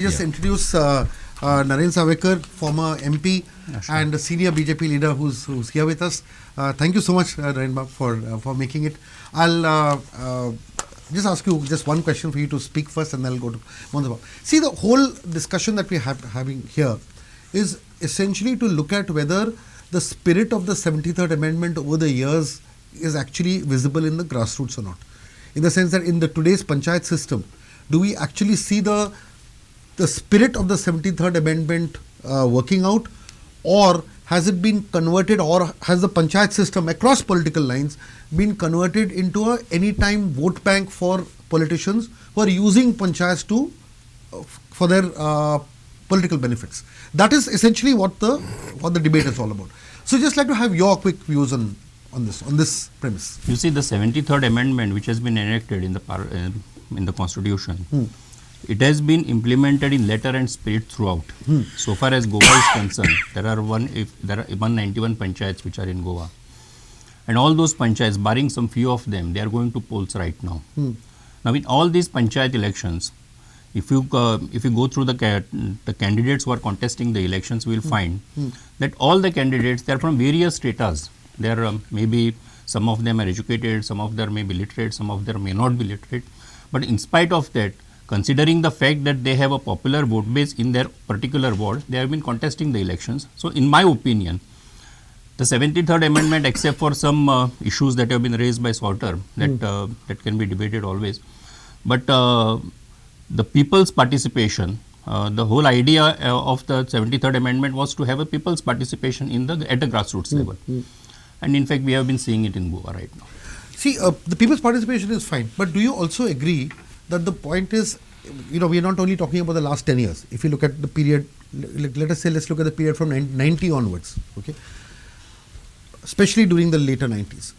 Just introduce Narendra Sawaikar, former MP and senior BJP leader who's here with us. Thank you so much, Narendra, for making it. I'll just ask you just one question for you to speak first, and then I'll go to Monthabal. See, the whole discussion that we're having here is essentially to look at whether the spirit of the 73rd Amendment over the years is actually visible in the grassroots or not. In the sense that in the today's Panchayat system, do we actually see the spirit of the 73rd Amendment working out, or has it been converted, or has the Panchayat system across political lines been converted into a anytime vote bank for politicians who are using Panchayats for their political benefits? That is essentially what the debate is all about. So just like to have your quick views on this premise. You see, the 73rd Amendment, which has been enacted in the Constitution, it has been implemented in letter and spirit throughout. So far as Goa is concerned, there are 191 panchayats which are in Goa, and all those panchayats, barring some few of them, they are going to polls right now. Now, in all these panchayat elections, if you go through the candidates who are contesting the elections, we will find that all the candidates, they are from various stratas. There are maybe some of them are educated, some of them may be literate, some of them may not be literate. But in spite of that, considering the fact that they have a popular vote base in their particular ward, they have been contesting the elections. So in my opinion, the 73rd Amendment, except for some issues that have been raised by Sauter, that can be debated always, but the people's participation, the whole idea of the 73rd Amendment was to have a people's participation at the grassroots level. And in fact, we have been seeing it in Goa right now. See, the people's participation is fine, but do you also agree that the point is, we are not only talking about the last 10 years. If you look at the period, let's look at the period from 90 onwards, okay, especially during the later 90s.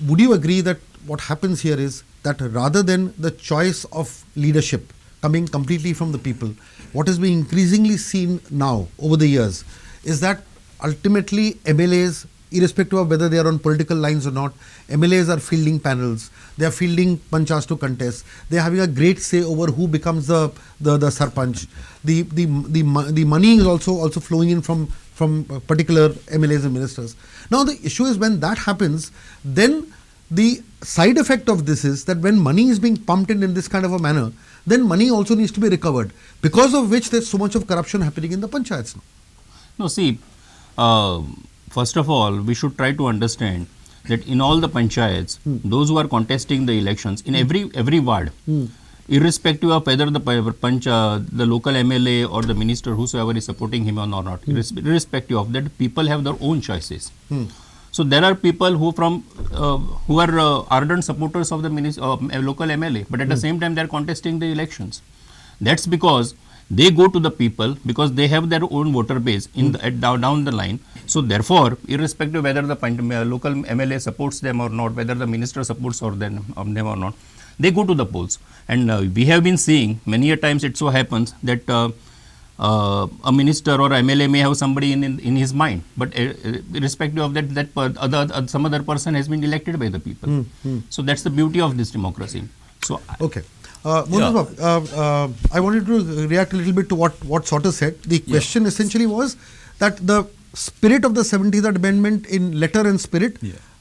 Would you agree that what happens here is that rather than the choice of leadership coming completely from the people, what is being increasingly seen now over the years is that ultimately MLAs, irrespective of whether they are on political lines or not, MLAs are fielding panels, they are fielding panchayats to contest, they are having a great say over who becomes the sarpanch. The money is also flowing in from particular MLAs and ministers. Now the issue is, when that happens, then the side effect of this is that when money is being pumped in this kind of a manner, then money also needs to be recovered, because of which there's so much of corruption happening in the panchayats now. No, see, first of all, we should try to understand that in all the panchayats, those who are contesting the elections, in every ward, irrespective of whether the local MLA or the minister, whosoever is supporting him or not, irrespective of that, people have their own choices. So there are people who are ardent supporters of the local MLA, but at the same time they are contesting the elections. That's because they go to the people, because they have their own voter base down the line. So therefore, irrespective whether the local MLA supports them or not, whether the minister supports them or not, they go to the polls. And we have been seeing many a times it so happens that a minister or MLA may have somebody in his mind, but irrespective of that, some other person has been elected by the people. So that's the beauty of this democracy. So okay. I wanted to react a little bit to what Sauter said. The question essentially was that the spirit of the 73rd Amendment in letter and spirit,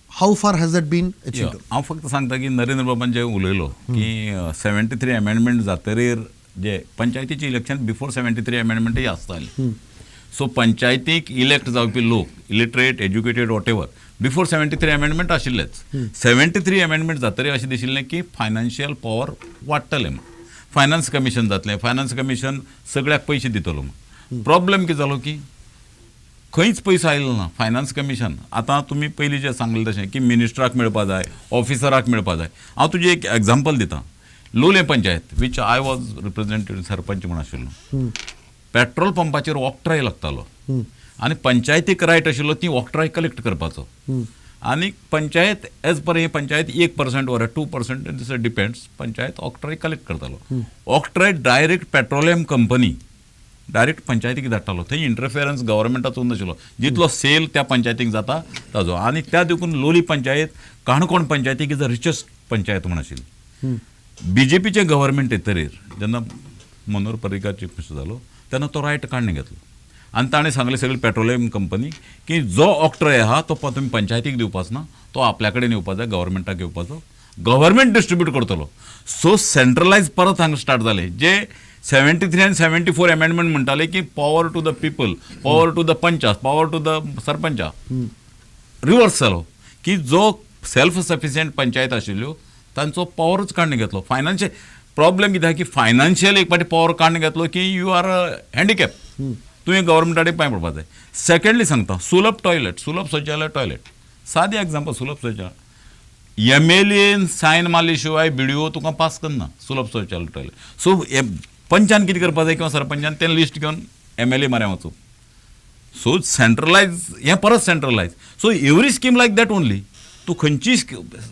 how far has that been achieved? हांव फक्त सांगता की नरेंद्र बाबान जे उलयलो की 73 amendment जातरीर जे पंचायतीचे election before 73 अमेंडमेंटूय आसताली. सो पंचायतीक इलेक्ट जावपी लोक, illiterate, educated, whatever, before 73 amendment आशिल्लेच. 73 अमेंडमेंट जातरी अशें दिशिल्लें की फायनान्शियल पॉवर वाडटलें, फायनान्स कमिशन जातलें, फायनान्स कमिशन सगळ्याक पयशे दितलो. प्रॉब्लेम कितें जालो की खंयच पयसो आयलो ना. फायनान्स कमिशन आतां तुमी पयलीं जें सांगलें तशें की मिनिस्टराक मेळपा जाय, ऑफिसराक मेळपा जाय. हांव तुजें एक एग्जाम्पल दितां. लोलये पंचायत, वीच आय वॉज रिप्रेझेंटेटिव्ह सरपंच म्हूण आशिल्लो, पेट्रोल पंपाचेर ऑक्ट्राय लागतालो आनी पंचायतीक रायट आशिल्लो ती ऑक्ट्राय कलेक्ट करपाचो. आनी पंचायत एज पर हे पंचायत 1% वर 2%, this depends, panchayat octroi collect करतालो. Octroi direct petroleum company direct पंचायतीक धाडटालो. थंय इंटरफियरन्स गव्हर्मेंटाचो नाशिल्लो. जितलो सेल त्या पंचायतीक जाता ताजो. आनी त्या देखून लोली पंचायत काणकोण पंचायतीक इज द रिचेस्ट पंचायत म्हूण आशिल्ली. बीजेपीचें गव्हर्मेंट येतरीर जेन्ना मनोहर पर्रीकार चीफ मिनिस्टर जालो तेन्ना तो रायट काडून घेतलो आनी ताणें सांगलें सगळी पेट्रोलियम कंपनी की जो ऑक्ट्रय आहा तो तुमी पंचायतीक दिवपाचो ना तो आपल्या कडेन येवपाक जाय गव्हर्मेंटाक येवपाचो गव्हर्मेंट डिस्ट्रिब्यूट करतलो सो सेंट्रलायज परत हांगा स्टार्ट जालें जे 73 आनी 74 अमेंडमेंट म्हणटाले की power to the people power to the पंचास पॉवर टू द सरपंचा रिवर्स जालो की जो सेल्फ सफिशियंट पंचायत आशिल्ल्यो तांचो पॉवरच काडून घेतलो फायनान्शियल प्रॉब्लेम कितें की फायनान्शियल एक फावटी पॉवर काडून घेतलो की यू आर हँडिकॅप तुवें गव्हर्मेंटा कडेन पांय पडपाक जाय सेकंडली सांगता सुलभ टॉयलेट सुलभ शौचालय टॉयलेट सादें एग्जांपल सुलभ शौचालय MLA सायन मारले शिवाय BDO तुका पास करना सुलभ शौचालय टॉयलेट सो पंचान कितें करपाक जाय किंवा सरपंचान तें लिस्ट घेवन MLA म्हऱ्यान वचूं सो सेंट्रलायज हें परत centralise so every scheme like that only तूं खंयची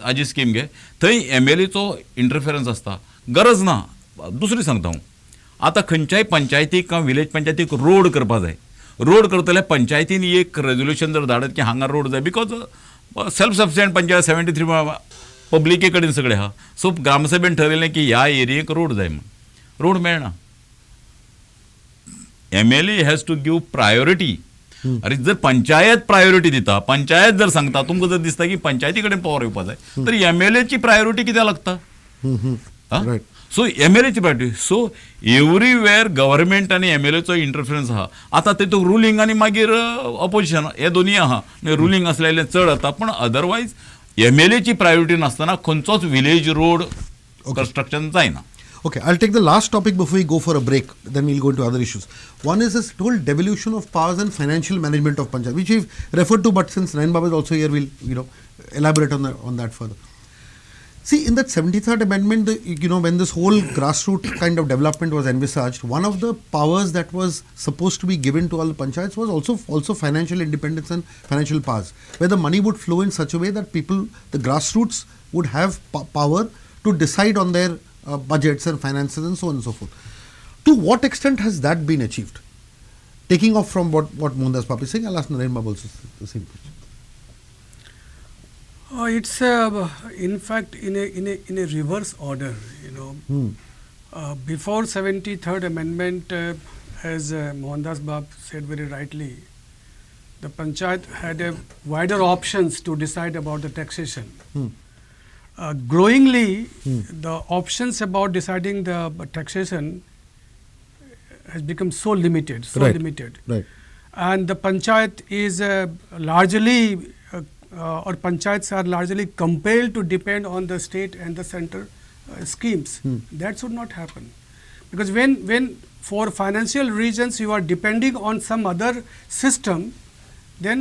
हाजी स्कीम घे थंय MLAचो इंटरफिरन्स आसता गरज ना दुसरी सांगता हांव आतां खंयच्याय पंचायतीक किंवा विलेज पंचायतीक रोड करपा जाय रोड करतले पंचायतीन एक रेजोल्युशन जर धाडत की हांगा रोड जाय बिकॉज सेल्फ सफिशियंट पंचायत 73 पब्लिके कडेन सगळें आहा सो ग्रामसभेन ठरयलें की ह्या एरियेक रोड जाय म्हण रोड मेळना MLA has to give priority अरे जर पंचायत प्रायोरिटी दिता पंचायत जर सांगता तुमकां जर दिसता की पंचायती कडेन पॉवर येवपा जाय तर MLAची प्रायोरिटी कित्याक लागता सो MLAची प्रायोरिटी सो एवरीवेअर गव्हर्मेंट आनी MLAचो इंटरफिरन्स आहा आतां तेतूंत रुलींग आनी मागीर ऑपोजिशन हे दोनी आहा रुलींग आसलेलें चड जाता पण अदरवायज MLAची प्रायोरिटी नासतना खंयचोच विलेज रोड कंस्ट्रक्शन जायना. Okay, I'll take the last topic before we go for a break. Then we'll go into other issues. One is this whole devolution of powers and financial management of Panchayat, which we've referred to, but since Narendra Babu is also here, we'll elaborate on that further. See, in that 73rd amendment, when this whole grassroots kind of development was envisaged, one of the powers that was supposed to be given to all the panchayats was also financial independence and financial powers, where the money would flow in such a way that people, the grassroots, would have power to decide on their budgets and finances and so on and so forth. To what extent has that been achieved? Taking off from what Mohandas Papi is saying, I'll ask Narendra Babu also the same question. It's in fact in a reverse order. Before 73rd amendment, as Mohandas Bab said very rightly, the panchayat had a wider options to decide about the taxation. Growingly, the options about deciding the taxation has become so limited, Right. And the panchayat is largely, or panchayats are largely compelled to depend on the state and the center schemes. That should not happen, because when for financial reasons you are depending on some other system, then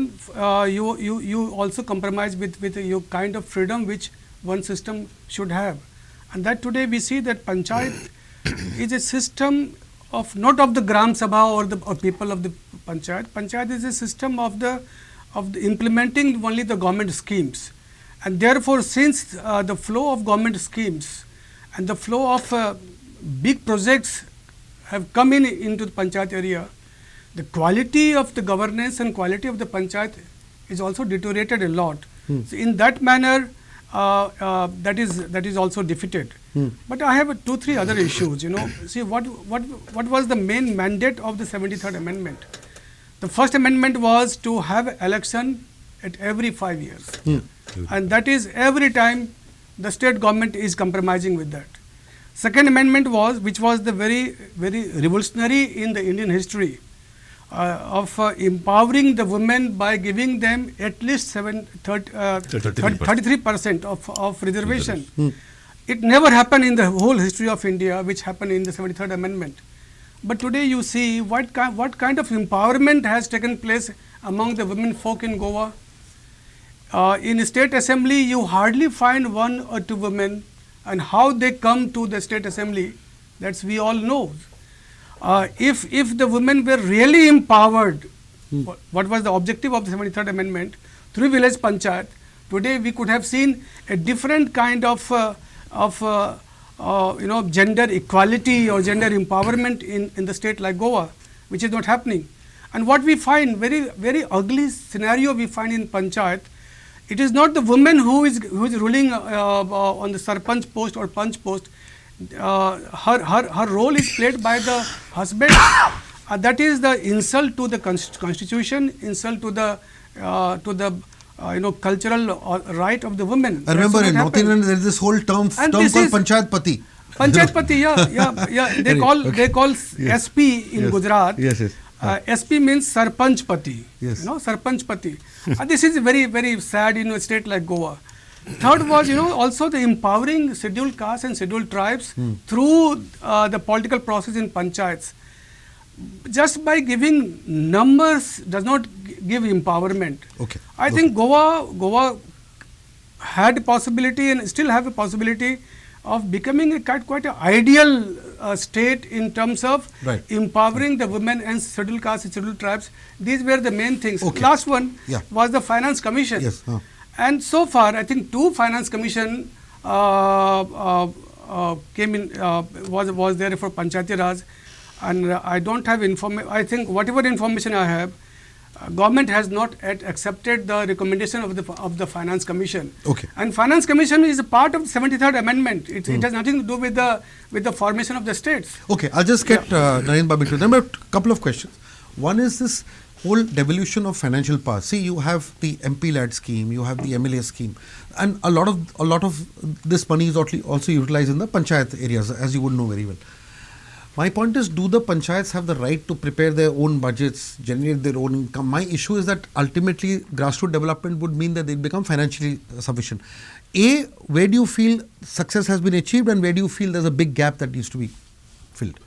you also compromise with your kind of freedom which one system should have. And that today we see that panchayat is a system of not of the gram sabha or people of the panchayat. Panchayat is a system of the implementing only the government schemes, and therefore since the flow of government schemes and the flow of big projects have come into the panchayat area, the quality of the governance and quality of the panchayat is also deteriorated a lot. So in that manner, that is also defeated. But I have 2-3 other issues. See what was the main mandate of the 73rd amendment? The first amendment was to have election at every 5 years, and that is every time the state government is compromising with that. Second amendment was, which was the very revolutionary in the Indian history, of empowering the women by giving them at least 33% of reservation. It never happened in the whole history of India, which happened in the 73rd amendment. But today you see what kind of empowerment has taken place among the women folk in Goa. In state assembly, you hardly find 1 or 2 women, and how they come to the state assembly, that's we all know. If the women were really empowered, what was the objective of the 73rd amendment, through village panchayat, today we could have seen a different kind of gender equality or gender empowerment in the state like Goa, which is not happening. And what we find, very ugly scenario we find in panchayat, it is not the woman who is ruling on the sarpanch post or panch post. her role is played by the husband. That is the insult to the constitution, insult to the cultural right of the women. I remember in North India there is this whole term called Panchayat Pati. Panchayat Pati, yeah. They call SP in Gujarat. Yes. SP means Sarpanch Pati. Yes. Sarpanch Pati. This is very, very sad in a state like Goa. Third was, also the empowering scheduled castes and scheduled tribes through the political process in panchayats. Just by giving numbers does not give empowerment. Okay. I think Goa had a possibility and still have a possibility of becoming a quite an ideal state in terms of empowering the women and scheduled castes and scheduled tribes. These were the main things. Okay. Last one was the Finance Commission. Yes. And so far, I think 2 Finance Commission came in, was there for Panchayati Raj, and I don't have information. I think whatever information I have, government has not yet accepted the recommendation of the Finance Commission. Okay. And Finance Commission is a part of the 73rd Amendment. It has nothing to do with the formation of the states. Okay, I'll just get Narendra Babu to them. A couple of questions. One is this whole devolution of financial power. See, you have the MP lad scheme, you have the MLA scheme, and a lot of this money is also utilized in the panchayat areas, as you would know very well. My point is, do the panchayats have the right to prepare their own budgets, generate their own income? My issue is that ultimately grassroots development would mean that they become financially sufficient. A, where do you feel success has been achieved, and where do you feel there's a big gap that needs to be filled?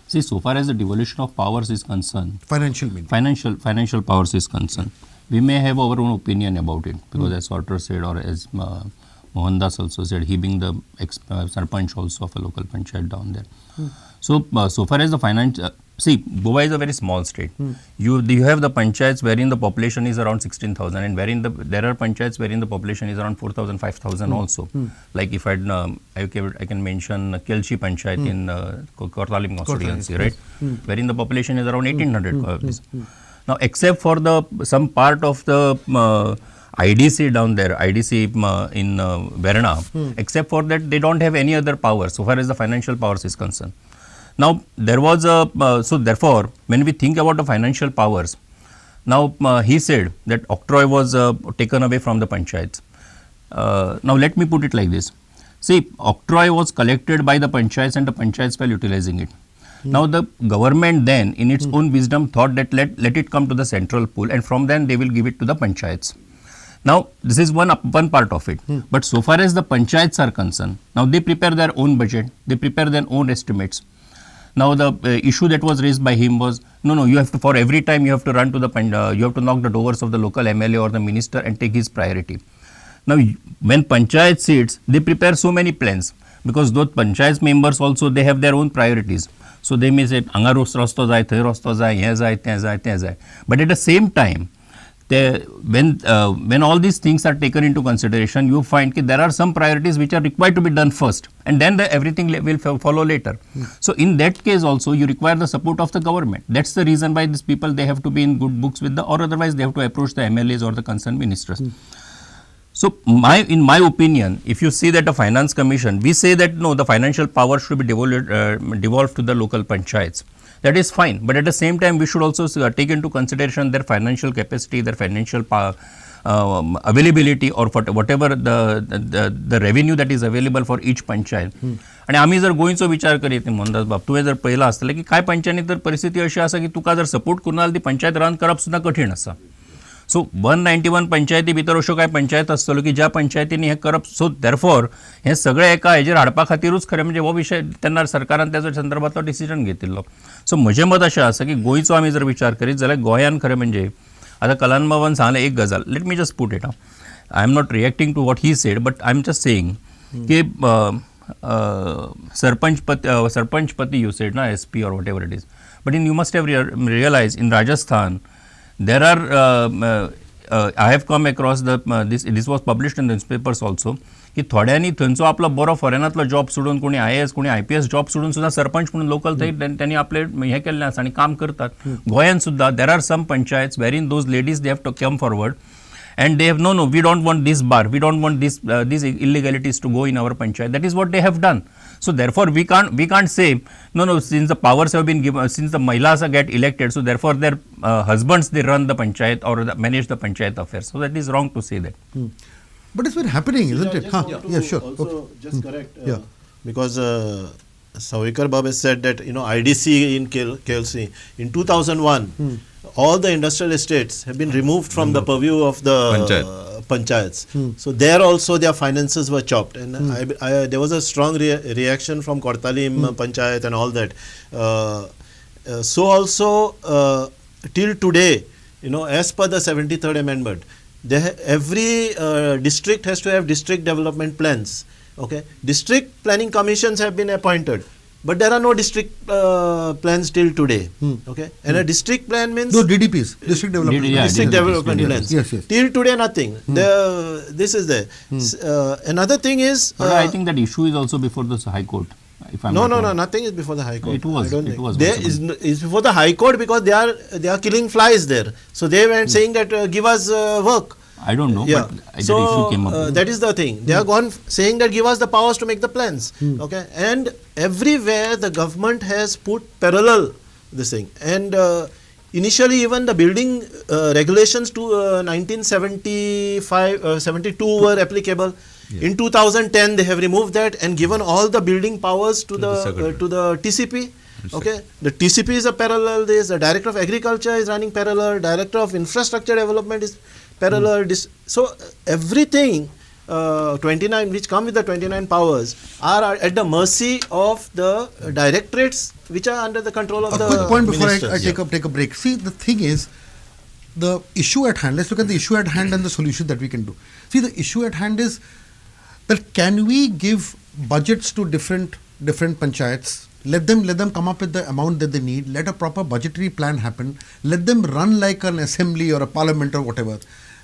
See, so far as the devolution of powers is concerned, financial powers is concerned, we may have our own opinion about it, because as Sauter said, or as Mohandas also said, he being the Sarpanch also of a local panchayat down there. So far as the finance, see, Goa is a very small state. You have the panchayats wherein the population is around 16,000, and wherein there are panchayats wherein the population is around 4,000, 5,000 also. Like if I can mention Kelchi Panchayat in Kortalim constituency, right? Wherein the population is around 1,800. Now, except for some part of the IDC down there, IDC in Verna, except for that, they don't have any other power so far as the financial powers is concerned. Now, there was so therefore, when we think about the financial powers, now he said that octroi was taken away from the panchayats. Now, let me put it like this. See, octroi was collected by the panchayats and the panchayats were utilizing it. Now, the government then, in its own wisdom, thought that let it come to the central pool, and from then they will give it to the panchayats. Now, this is one part of it. But so far as the panchayats are concerned, now they prepare their own budget, they prepare their own estimates. Now, the issue that was raised by him was, no, you have to, for every time you have to run to the, you have to knock the doors of the local MLA or the minister and take his priority. Now, when panchayat sits, they prepare so many plans, because those panchayat members also, they have their own priorities. So, they may say, anga rasto jai, thai rasto jai, ye jai, te jai, te jai. But at the same time, when all these things are taken into consideration, you find that there are some priorities which are required to be done first, and then everything will follow later. So, in that case also, you require the support of the government. That's the reason why these people, they have to be in good books with or otherwise they have to approach the MLAs or the concerned ministers. So, in my opinion, if you see that the Finance Commission, we say that no, the financial power should be devolved to the local panchayats. That is fine, but at the same time, we should also take into consideration their financial capacity, their financial availability, or whatever the revenue that is available for each panchayat. आणि आम्ही जर गोंयचो विचार करीत मोहनदास बाब, तुवें जर पळयला आसतलें की कांय पंचायतींनी तर परिस्थिती अशी आसा की तुका जर सपोर्ट करून ती पंचायत रन करप सुद्दां कठीण आसा. सो 191 पंचायती भितर अश्यो कांय पंचायत आसतल्यो की ज्या पंचायतींनी हें करप. सो देरफॉर हें सगळें एका हेजेर हाडपा खातीरूच खरें म्हणजे हो विशय तेन्ना सरकारान त्याच्या संदर्भांतलो डिसिजन घेतिल्लो. सो म्हजें मत अशें आसा की गोंयचो आमी जर विचार करीत जाल्यार गोंयान खरें म्हणजे आतां कलान बाबान सांगलें एक गजाल. Let me just put it out. I am not reacting to what he said, but I am just saying की सरपंच पति you said, na, SP or whatever it is. But you must have realized in Rajasthan, there are, I have come across this was published in the newspapers also, की थोड्यांनी थंयचो आपलो बरो फॉरेनांतलो job सोडून कोणी IAS कोणी IPS job सोडून सुद्दां सरपंच म्हणून लोकल थंय त्यांनी आपले हें केल्लें आसा आनी काम करतात. गोंयान सुद्दां there are some panchayats wherein those ladies, they have to come forward and they have no, we don't want this bar, we don't want these illegalities to go in our panchayat. That is what they have done. So therefore, we can't say no. Since the powers have been given, since the Mahilas get elected, so therefore their husbands they run the panchayat or manage the panchayat affairs. So that is wrong to say that. But it's been happening, isn't it? Yeah, Sure. Also, just correct. Yeah. Because Sawaikar Bab has said that IDC in KLC in 2001, all the industrial estates have been removed from the purview of the panchayats. So there also their finances were chopped, and there was a strong reaction from Kortalim panchayat and all that. So also till today, as per the 73rd amendment, every district has to have district development plans. Okay, district planning commissions have been appointed, but there are no district plans till today. Okay, and a district plan means no DDPs, district development. District development plans. Yes. Till today, nothing. This is there. Another thing is, but I think that issue is also before the High Court. If I'm no, not wrong. no, nothing is before the High Court. It was. It was. There is before the High Court because they are killing flies there. So they were saying that give us work. I don't know, Yeah. but that So issue came up. that is the thing. They are gone saying that give us the powers to make the plans. Okay, and everywhere the government has put parallel this thing. And initially even the building regulations to 1975, 72 were applicable. In 2010 they have removed that and given all the building powers to the TCP. Okay, the TCP is a parallel. The Director of Agriculture is running parallel. Director of Infrastructure Development is parallel. So everything 29 which come with the 29 powers are at the mercy of the directorates which are under the control of the quick point before I ministers. take a break. See, the thing is, the issue at hand. Let's look at the issue at hand and the solution that we can do. See, the issue at hand is that can we give budgets to different panchayats? Let them come up with the amount that they need. Let a proper budgetary plan happen. Let them run like an assembly or a parliament or whatever.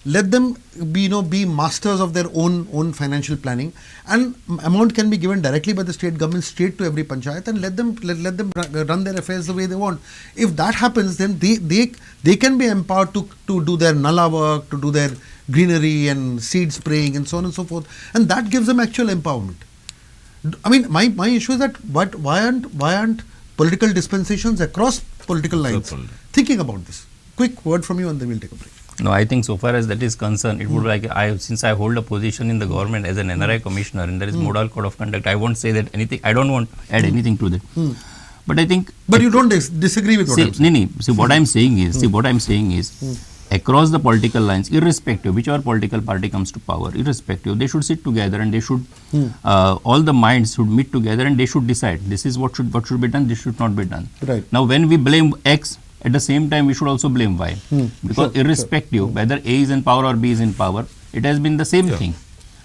Let them be masters of their own financial planning, and amount can be given directly by the state government straight to every panchayat, and let them run their affairs the way they want. If that happens, then they can be empowered to do their nala work, to do their greenery and seed spraying and so on and so forth, and that gives them actual empowerment. I mean, my issue is that why aren't political dispensations across political lines thinking about this? Quick word from you, and then we'll take a break. No, I think so far as that is concerned, it would since I hold a position in the government as an NRI commissioner and there is model code of conduct, I won't say that anything. I don't want to add anything to that. But I think. But you don't disagree with what I'm saying. See, what I'm saying is. Across the political lines, irrespective whichever political party comes to power, irrespective, they should sit together and they should all the minds should meet together and they should decide this is what should be done, this should not be done. Right. Now, when we blame X, at the same time we should also blame Y, because irrespective whether A is in power or B is in power, it has been the same thing,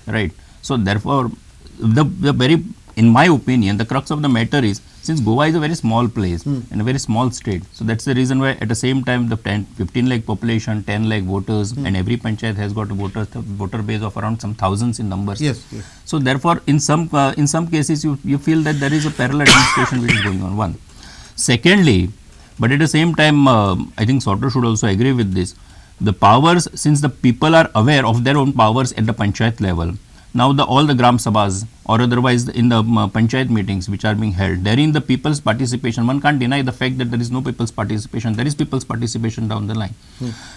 right? So therefore, the very, in my opinion, the crux of the matter is, since Goa is a very small place and a very small state, so that's the reason why at the same time the 15 lakh population, 10 lakh voters, and every panchayat has got a voter base of around some thousands in numbers. Yes. So therefore, in some cases you feel that there is a parallel administration which is going on. One. Secondly, but at the same time, I think Sauter should also agree with this. The powers, since the people are aware of their own powers at the panchayat level, now all the gram sabhas or otherwise in the panchayat meetings which are being held, therein the people's participation, one can't deny the fact that there is no people's participation, there is people's participation down the line.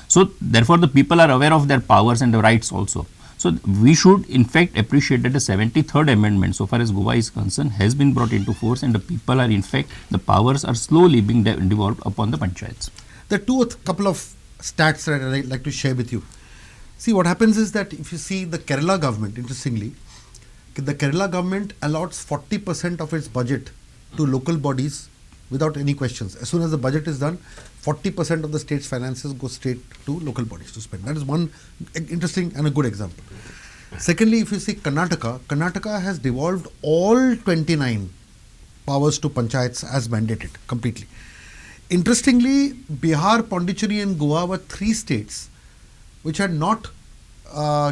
So therefore the people are aware of their powers and the rights also. So we should in fact appreciate that the 73rd amendment, so far as Goa is concerned, has been brought into force and the people are in fact, the powers are slowly being devolved upon the panchayats. There are couple of stats that I'd like to share with you. See, what happens is that if you see the Kerala government, interestingly, the Kerala government allots 40% of its budget to local bodies without any questions. As soon as the budget is done, 40% of the state's finances go straight to local bodies to spend. That is one interesting and a good example. Secondly, if you see Karnataka has devolved all 29 powers to panchayats as mandated completely. Interestingly, Bihar, Pondicherry and Goa were three states which had not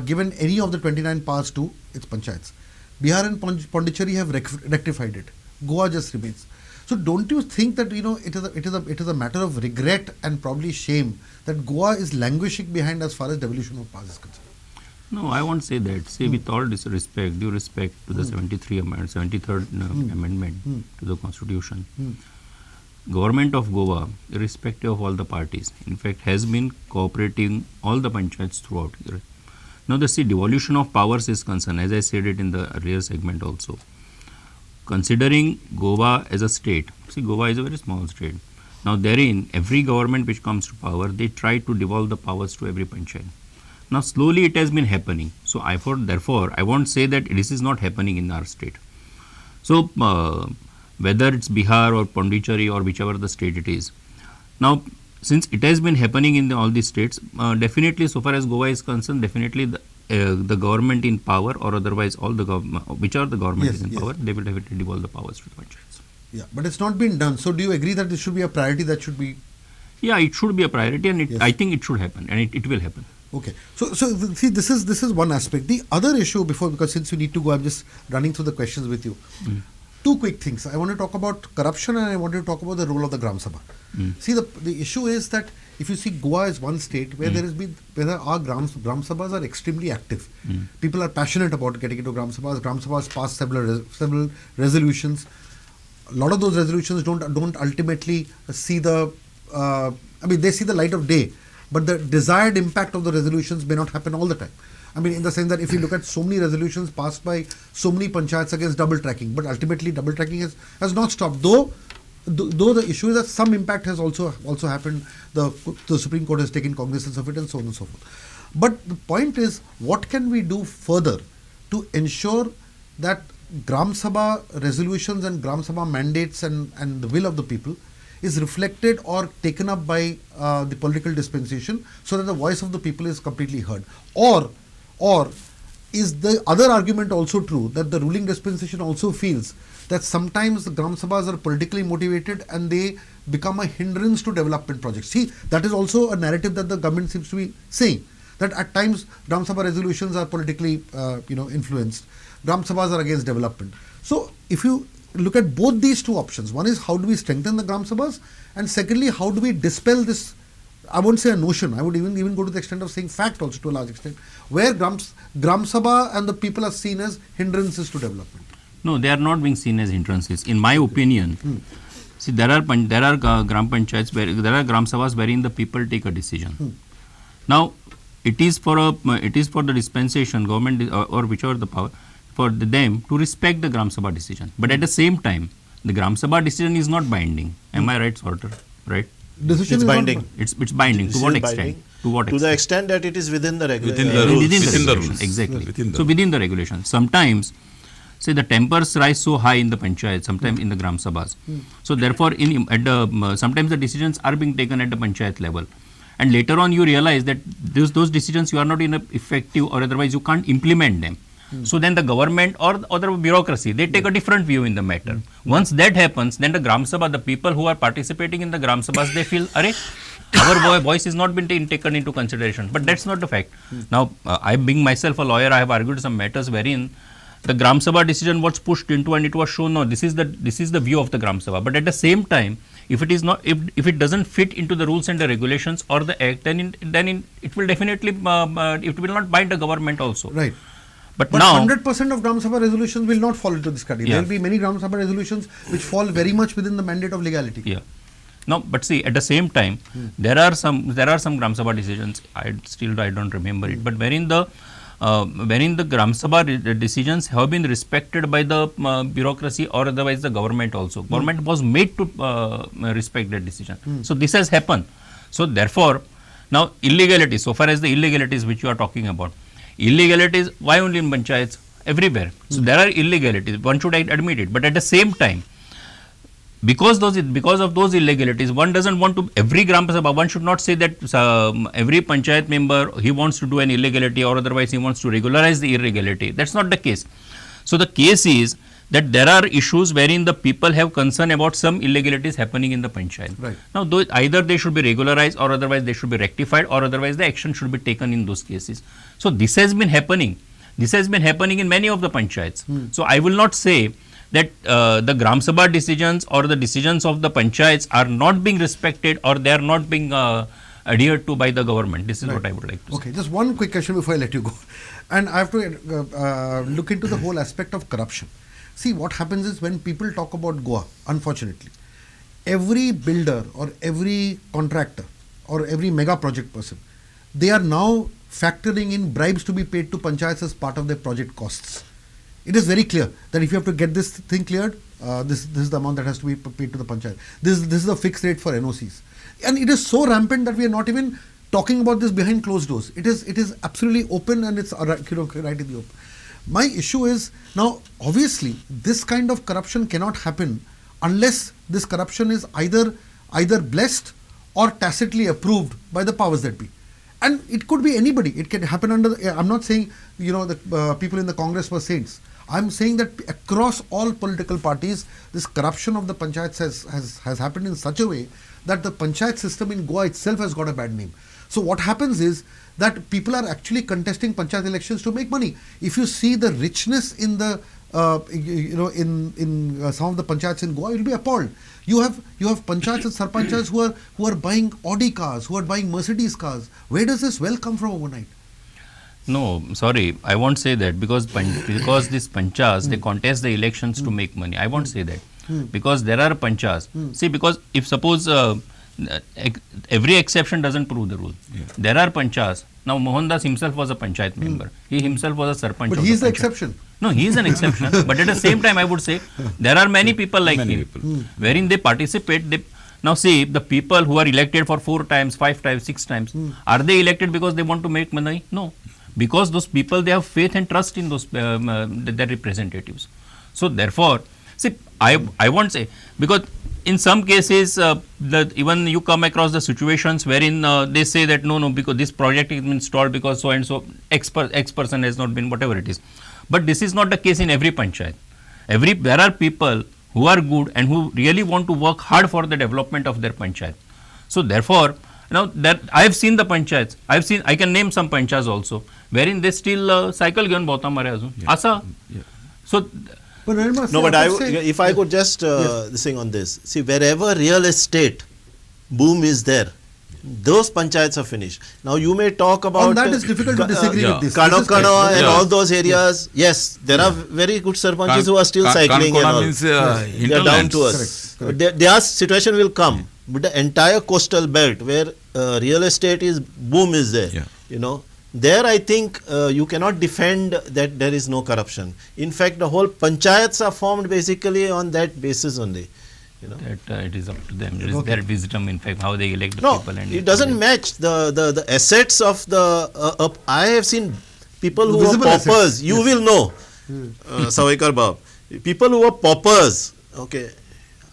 given any of the 29 powers to its panchayats. Bihar and Pondicherry have rectified it. Goa just remains. So don't you think that it is a matter of regret and probably shame that Goa is languishing behind as far as devolution of powers is concerned? No, I won't say that. See, with all disrespect, due respect to the 73rd amendment to the Constitution, Government of Goa, irrespective of all the parties, in fact, has been cooperating all the panchayats throughout. Now, the devolution of powers is concerned, as I said it in the earlier segment also. Considering Goa as a state, see, Goa is a very small state. Now, therein, every government which comes to power, they try to devolve the powers to every panchayat. Now, slowly it has been happening. So, therefore, I won't say that this is not happening in our state. So, whether it's Bihar or Pondicherry or whichever the state it is. Now, since it has been happening in all these states, definitely, so far as Goa is concerned, definitely the government in power or otherwise all the whichever the government is in power, they will definitely devolve the powers to the panchayats. Yeah, but it's not been done. So, do you agree that this should be a priority that should be? Yeah, it should be a priority, and I think it should happen, and it will happen. Okay, so see, this is one aspect. The other issue because since you need to go, I'm just running through the questions with you. Two quick things. I want to talk about corruption and I want to talk about the role of the Gram Sabha. See, the issue is that if you see Goa is one state where where our Gram Sabhas are extremely active. People are passionate about getting into Gram Sabhas. Gram Sabhas passed several resolutions. A lot of those resolutions don't ultimately see the they see the light of day, but the desired impact of the resolutions may not happen all the time. I mean, in the sense that if you look at so many resolutions passed by so many panchayats against double tracking, but ultimately double tracking has not stopped. Though the issue is that some impact has also happened. The Supreme Court has taken cognizance of it and so on and so forth. But the point is, what can we do further to ensure that Gram Sabha resolutions and Gram Sabha mandates and the will of the people is reflected or taken up by the political dispensation so that the voice of the people is completely heard? Or is the other argument also true that the ruling dispensation also feels that sometimes the Gram Sabhas are politically motivated and they become a hindrance to development projects? See, that is also a narrative that the government seems to be saying, that at times Gram Sabha resolutions are politically influenced. Gram Sabhas are against development. So, if you look at both these two options, one is how do we strengthen the Gram Sabhas, and secondly, how do we dispel this, I won't say a notion, I would even go to the extent of saying fact also to a large extent, where Gram Sabha and the people are seen as hindrances to development. No, they are not being seen as hindrances. In my opinion, see, there are Gram Panchayats, there are Gram Sabhas wherein the people take a decision. Now, it is for the dispensation, government or whichever the power, for them to respect the Gram Sabha decision. But at the same time, the Gram Sabha decision is not binding. Am I right, Sorter? Right? Decision it's is binding. It's binding. To what extent? To the extent that it is within the regulation. Within the rules. Exactly. Within the regulation. Sometimes, say the tempers rise so high in the panchayat, sometimes in the Gram Sabhas. So therefore, sometimes the decisions are being taken at the panchayat level. And later on you realize that those decisions you are not effective or otherwise you can't implement them. So then the government or other bureaucracy, they take a different view in the matter. Once that happens, then the Gram Sabha, the people who are participating in the Gram Sabhas, they feel, our voice is not been taken into consideration. But that's not the fact. Now, I being myself a lawyer, I have argued some matters wherein the Gram Sabha decision was pushed into and it was shown, no, this is the view of the Gram Sabha. But at the same time, if it is not, if it doesn't fit into the rules and the regulations or the act, then it will definitely, it will not bind the government also. Right. But now 100% of Gram Sabha resolutions will not fall into this category. There will be many Gram Sabha resolutions which fall very much within the mandate of legality. Yeah. No, but see, at the same time, there are some Gram Sabha decisions. I don't remember it, but wherein the Gram Sabha decisions have been respected by the bureaucracy or otherwise the government also. Government was made to respect that decision. So this has happened. So therefore, now illegalities. So far as the illegalities which you are talking about. Illegalities, why only in panchayats? Everywhere. So there are illegalities, one should admit it. But at the same time, because of those illegalities, one doesn't want to, every Gram Sabha, one should not say that every panchayat member, he wants to do an illegality or otherwise he wants to regularize the irregularity. That's not the case. So the case is that there are issues wherein the people have concern about some illegalities happening in the panchayat. Right. Now, either they should be regularized or otherwise they should be rectified or otherwise the action should be taken in those cases. So this has been happening. This has been happening in many of the panchayats. So I will not say that the Gram Sabha decisions or the decisions of the panchayats are not being respected or they are not being adhered to by the government. This is what I would like to say. Okay, just one quick question before I let you go. And I have to look into the whole aspect of corruption. See, what happens is when people talk about Goa, unfortunately, every builder or every contractor or every mega project person, they are now factoring in bribes to be paid to panchayats as part of their project costs. It is very clear that if you have to get this thing cleared, this is the amount that has to be paid to the panchayat. This is the fixed rate for NOCs. And it is so rampant that we are not even talking about this behind closed doors. It is absolutely open, and it's right in the open. My issue is, now obviously this kind of corruption cannot happen unless this corruption is either blessed or tacitly approved by the powers that be. And it could be anybody. It can happen under I'm not saying the people in the Congress were saints. I'm saying that across all political parties, this corruption of the panchayats has happened in such a way that the panchayat system in Goa itself has got a bad name. So what happens is that people are actually contesting panchayat elections to make money. If you see the richness in the in some of the panchayats in Goa, you'll be appalled. You have panchayats and sarpanchas who are buying Audi cars, who are buying Mercedes cars. Where does this wealth come from overnight? No, sorry, I won't say that because these panchas, they contest the elections to make money. I won't say that because there are panchas. See, because if suppose every exception doesn't prove the rule. Yeah. There are panchas. Now Mohandas himself was a panchayat member. He himself was a sarpanch. But he is the exception. No, he is an exception. But at the same time, I would say there are many people like him, wherein they participate. Now see, the people who are elected for 4 times, 5 times, 6 times, are they elected because they want to make money? No, because those people, they have faith and trust in those their representatives. So therefore, see, I won't say, because in some cases, even you come across the situations wherein they say that no, because this project has been stalled because so and so X person has not been, whatever it is. But this is not the case in every panchayat. There are people who are good and who really want to work hard for the development of their panchayat. So therefore, now that I have seen the panchayats, I can name some panchayats also, wherein they still cycle gyan bauta mare azu. Asa. So. No, but if I could just sing on this. See, wherever real estate boom is there, those panchayats are finished. Now you may talk about that is difficult to disagree with this. Kanokana and all those areas. Yes, there are very good sarpanches who are still cycling and all. Means, they are down to us. Correct. Their situation will come, but the entire coastal belt where real estate is boom is there. There I think you cannot defend that there is no corruption. In fact, the whole panchayats are formed basically on that basis only. That it is up to them. It is their wisdom, in fact, how they elect the people. And it doesn't match the assets of the. I have seen people who are paupers. Assets. You will know, Sawaikar Bab. People who are paupers. Okay,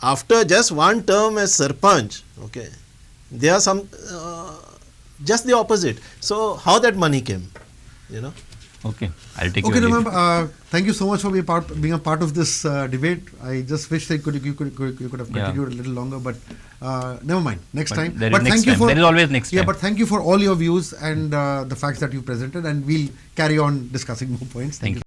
after just one term as sarpanch. Okay, they are some just the opposite. So how that money came, Okay, I'll take your leave. Thank you so much for being a part of this debate. I just wish that you could have continued a little longer, but never mind. Next time. There is always next time. Yeah, but thank you for all your views and the facts that you presented, and we'll carry on discussing more points. Thank you.